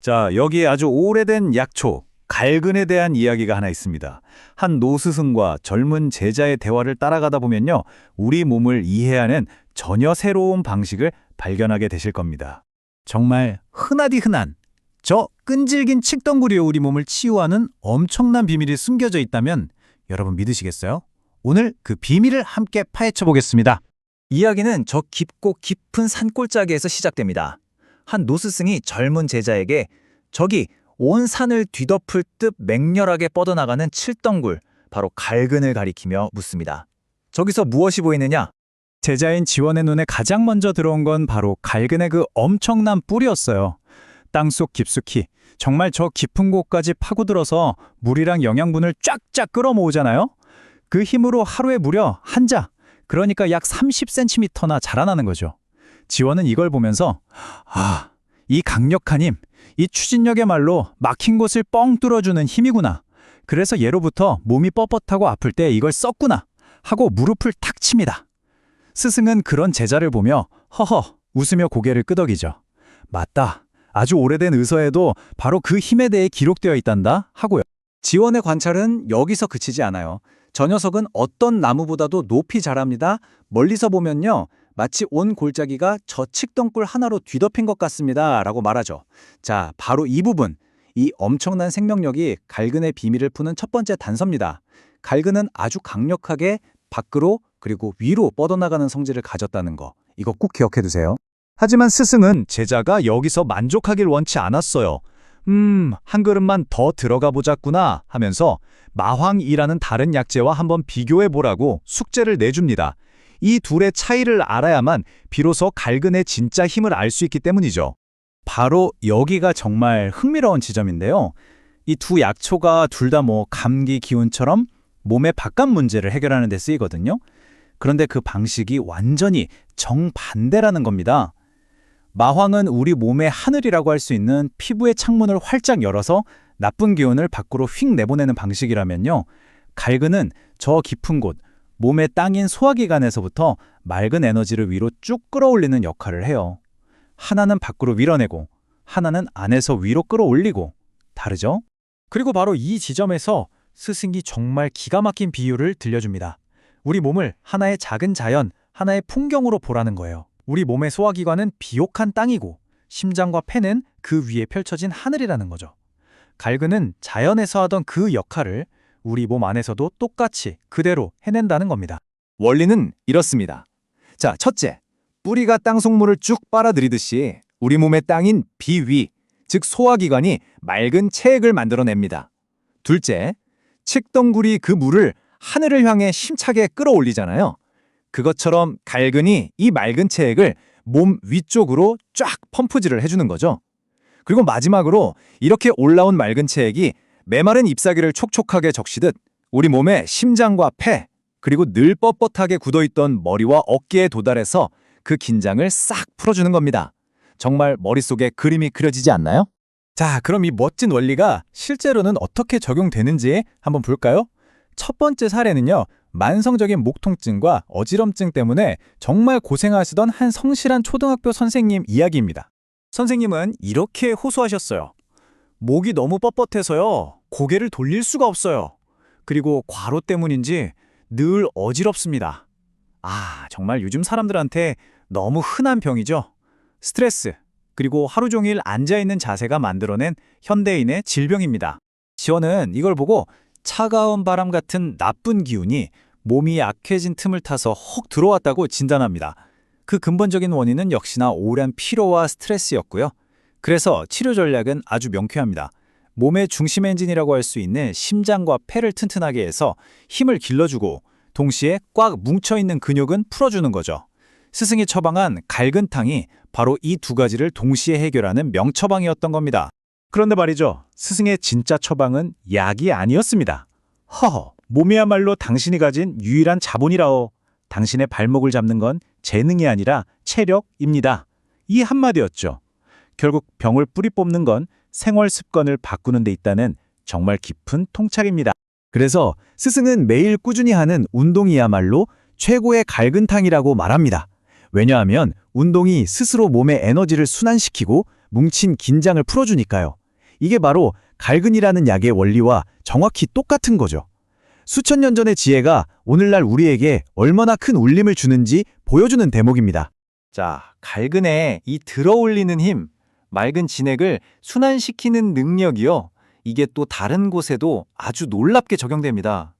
자, 여기에 아주 오래된 약초, 갈근에 대한 이야기가 하나 있습니다. 한 노스승과 젊은 제자의 대화를 따라가다 보면요, 우리 몸을 이해하는 전혀 새로운 방식을 발견하게 되실 겁니다. 정말 흔하디 흔한 저 끈질긴 칡덩구리에 우리 몸을 치유하는 엄청난 비밀이 숨겨져 있다면 여러분 믿으시겠어요? 오늘 그 비밀을 함께 파헤쳐 보겠습니다. 이야기는 저 깊고 깊은 산골짜기에서 시작됩니다. 한 노스승이 젊은 제자에게 저기 온 산을 뒤덮을 듯 맹렬하게 뻗어나가는 칠덩굴, 바로 갈근을 가리키며 묻습니다. 저기서 무엇이 보이느냐? 제자인 지원의 눈에 가장 먼저 들어온 건 바로 갈근의 그 엄청난 뿌리였어요. 땅속 깊숙이 정말 저 깊은 곳까지 파고들어서 물이랑 영양분을 쫙쫙 끌어모으잖아요. 그 힘으로 하루에 무려 한 자, 그러니까 약 30cm나 자라나는 거죠. 지원은 이걸 보면서 이 강력한 힘, 이 추진력의 말로 막힌 곳을 뻥 뚫어주는 힘이구나. 그래서 예로부터 몸이 뻣뻣하고 아플 때 이걸 썼구나 하고 무릎을 탁 칩니다. 스승은 그런 제자를 보며 허허 웃으며 고개를 끄덕이죠. 맞다. 아주 오래된 의서에도 바로 그 힘에 대해 기록되어 있단다 하고요. 지원의 관찰은 여기서 그치지 않아요. 저 녀석은 어떤 나무보다도 높이 자랍니다. 멀리서 보면요, 마치 온 골짜기가 저 칡덩굴 하나로 뒤덮인 것 같습니다 라고 말하죠. 자, 바로 이 부분, 이 엄청난 생명력이 갈근의 비밀을 푸는 첫 번째 단서입니다. 갈근은 아주 강력하게 밖으로 그리고 위로 뻗어나가는 성질을 가졌다는 거, 이거 꼭 기억해 두세요. 하지만 스승은 제자가 여기서 만족하길 원치 않았어요. 한 그릇만 더 들어가 보자꾸나 하면서 마황이라는 다른 약재와 한번 비교해 보라고 숙제를 내줍니다. 이 둘의 차이를 알아야만 비로소 갈근의 진짜 힘을 알 수 있기 때문이죠. 바로 여기가 정말 흥미로운 지점인데요. 이 두 약초가 둘 다 감기 기운처럼 몸의 바깥 문제를 해결하는 데 쓰이거든요. 그런데 그 방식이 완전히 정반대라는 겁니다. 마황은 우리 몸의 하늘이라고 할 수 있는 피부의 창문을 활짝 열어서 나쁜 기운을 밖으로 휙 내보내는 방식이라면요, 갈근은 저 깊은 곳, 몸의 땅인 소화기관에서부터 맑은 에너지를 위로 쭉 끌어올리는 역할을 해요. 하나는 밖으로 밀어내고 하나는 안에서 위로 끌어올리고, 다르죠? 그리고 바로 이 지점에서 스승이 정말 기가 막힌 비유를 들려줍니다. 우리 몸을 하나의 작은 자연, 하나의 풍경으로 보라는 거예요. 우리 몸의 소화기관은 비옥한 땅이고 심장과 폐는 그 위에 펼쳐진 하늘이라는 거죠. 갈근은 자연에서 하던 그 역할을 우리 몸 안에서도 똑같이 그대로 해낸다는 겁니다. 원리는 이렇습니다. 자, 첫째, 뿌리가 땅 속물을 쭉 빨아들이듯이 우리 몸의 땅인 비위, 즉 소화기관이 맑은 체액을 만들어냅니다. 둘째, 칡덩굴이 그 물을 하늘을 향해 힘차게 끌어올리잖아요. 그것처럼 갈근이 이 맑은 체액을 몸 위쪽으로 쫙 펌프질을 해주는 거죠. 그리고 마지막으로 이렇게 올라온 맑은 체액이 메마른 잎사귀를 촉촉하게 적시듯 우리 몸의 심장과 폐, 그리고 늘 뻣뻣하게 굳어있던 머리와 어깨에 도달해서 그 긴장을 싹 풀어주는 겁니다. 정말 머릿속에 그림이 그려지지 않나요? 자, 그럼 이 멋진 원리가 실제로는 어떻게 적용되는지 한번 볼까요? 첫 번째 사례는요, 만성적인 목 통증과 어지럼증 때문에 정말 고생하시던 한 성실한 초등학교 선생님 이야기입니다. 선생님은 이렇게 호소하셨어요. 목이 너무 뻣뻣해서요, 고개를 돌릴 수가 없어요. 그리고 과로 때문인지 늘 어지럽습니다. 정말 요즘 사람들한테 너무 흔한 병이죠. 스트레스, 그리고 하루 종일 앉아있는 자세가 만들어낸 현대인의 질병입니다. 지원은 이걸 보고 차가운 바람 같은 나쁜 기운이 몸이 약해진 틈을 타서 혹 들어왔다고 진단합니다. 그 근본적인 원인은 역시나 오랜 피로와 스트레스였고요. 그래서 치료 전략은 아주 명쾌합니다. 몸의 중심 엔진이라고 할 수 있는 심장과 폐를 튼튼하게 해서 힘을 길러주고 동시에 꽉 뭉쳐있는 근육은 풀어주는 거죠. 스승이 처방한 갈근탕이 바로 이 두 가지를 동시에 해결하는 명처방이었던 겁니다. 그런데 말이죠, 스승의 진짜 처방은 약이 아니었습니다. 허허, 몸이야말로 당신이 가진 유일한 자본이라오. 당신의 발목을 잡는 건 재능이 아니라 체력입니다. 이 한마디였죠. 결국 병을 뿌리 뽑는 건 생활 습관을 바꾸는 데 있다는 정말 깊은 통찰입니다. 그래서 스승은 매일 꾸준히 하는 운동이야말로 최고의 갈근탕이라고 말합니다. 왜냐하면 운동이 스스로 몸의 에너지를 순환시키고 뭉친 긴장을 풀어주니까요. 이게 바로 갈근이라는 약의 원리와 정확히 똑같은 거죠. 수천 년 전의 지혜가 오늘날 우리에게 얼마나 큰 울림을 주는지 보여주는 대목입니다. 자, 갈근의 이 들어올리는 힘, 맑은 진액을 순환시키는 능력이요. 이게 또 다른 곳에도 아주 놀랍게 적용됩니다.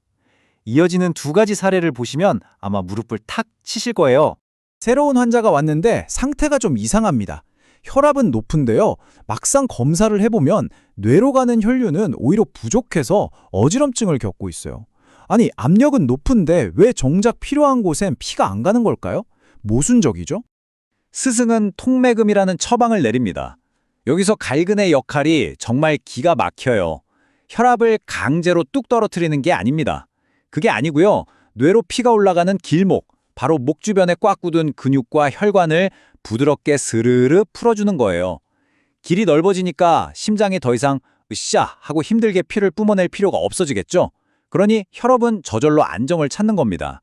이어지는 두 가지 사례를 보시면 아마 무릎을 탁 치실 거예요. 새로운 환자가 왔는데 상태가 좀 이상합니다. 혈압은 높은데요. 막상 검사를 해보면 뇌로 가는 혈류는 오히려 부족해서 어지럼증을 겪고 있어요. 아니, 압력은 높은데 왜 정작 필요한 곳엔 피가 안 가는 걸까요? 모순적이죠? 스승은 통매금이라는 처방을 내립니다. 여기서 갈근의 역할이 정말 기가 막혀요. 혈압을 강제로 뚝 떨어뜨리는 게 아닙니다. 그게 아니고요. 뇌로 피가 올라가는 길목, 바로 목 주변에 꽉 굳은 근육과 혈관을 부드럽게 스르르 풀어주는 거예요. 길이 넓어지니까 심장이 더 이상 으쌰 하고 힘들게 피를 뿜어낼 필요가 없어지겠죠? 그러니 혈압은 저절로 안정을 찾는 겁니다.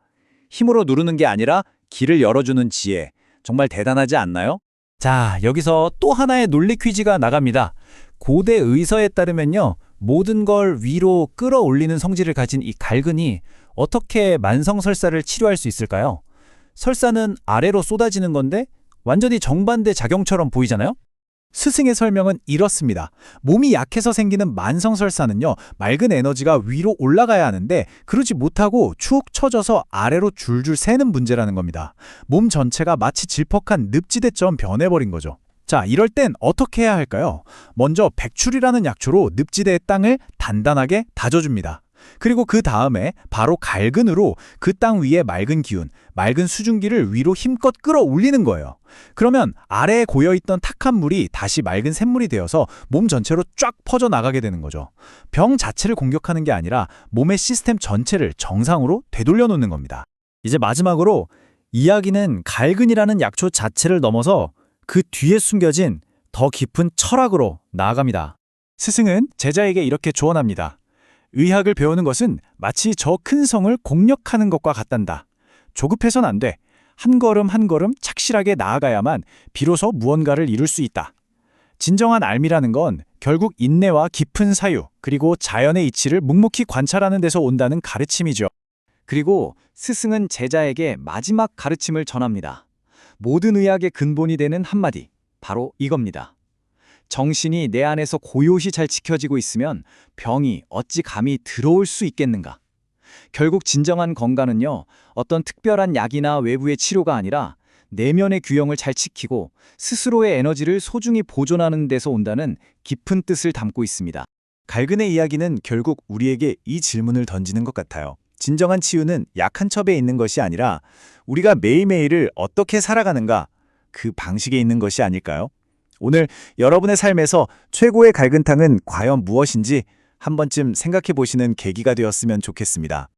힘으로 누르는 게 아니라 길을 열어주는 지혜. 정말 대단하지 않나요? 자, 여기서 또 하나의 논리 퀴즈가 나갑니다. 고대 의서에 따르면요. 모든 걸 위로 끌어올리는 성질을 가진 이 갈근이 어떻게 만성설사를 치료할 수 있을까요? 설사는 아래로 쏟아지는 건데 완전히 정반대 작용처럼 보이잖아요? 스승의 설명은 이렇습니다. 몸이 약해서 생기는 만성설사는요, 맑은 에너지가 위로 올라가야 하는데 그러지 못하고 축 처져서 아래로 줄줄 새는 문제라는 겁니다. 몸 전체가 마치 질퍽한 늪지대처럼 변해버린 거죠. 자, 이럴 땐 어떻게 해야 할까요? 먼저 백출이라는 약초로 늪지대의 땅을 단단하게 다져줍니다. 그리고 그 다음에 바로 갈근으로 그 땅 위에 맑은 기운, 맑은 수증기를 위로 힘껏 끌어올리는 거예요. 그러면 아래에 고여있던 탁한 물이 다시 맑은 샘물이 되어서 몸 전체로 쫙 퍼져나가게 되는 거죠. 병 자체를 공격하는 게 아니라 몸의 시스템 전체를 정상으로 되돌려 놓는 겁니다. 이제 마지막으로 이야기는 갈근이라는 약초 자체를 넘어서 그 뒤에 숨겨진 더 깊은 철학으로 나아갑니다. 스승은 제자에게 이렇게 조언합니다. 의학을 배우는 것은 마치 저 큰 성을 공략하는 것과 같단다. 조급해선 안 돼. 한 걸음 한 걸음 착실하게 나아가야만 비로소 무언가를 이룰 수 있다. 진정한 알미라는 건 결국 인내와 깊은 사유, 그리고 자연의 이치를 묵묵히 관찰하는 데서 온다는 가르침이죠. 그리고 스승은 제자에게 마지막 가르침을 전합니다. 모든 의학의 근본이 되는 한마디, 바로 이겁니다. 정신이 내 안에서 고요히 잘 지켜지고 있으면 병이 어찌 감히 들어올 수 있겠는가? 결국 진정한 건강은요, 어떤 특별한 약이나 외부의 치료가 아니라 내면의 균형을 잘 지키고 스스로의 에너지를 소중히 보존하는 데서 온다는 깊은 뜻을 담고 있습니다. 갈근의 이야기는 결국 우리에게 이 질문을 던지는 것 같아요. 진정한 치유는 약 한 첩에 있는 것이 아니라 우리가 매일매일을 어떻게 살아가는가, 그 방식에 있는 것이 아닐까요? 오늘 여러분의 삶에서 최고의 갈근탕은 과연 무엇인지 한 번쯤 생각해 보시는 계기가 되었으면 좋겠습니다.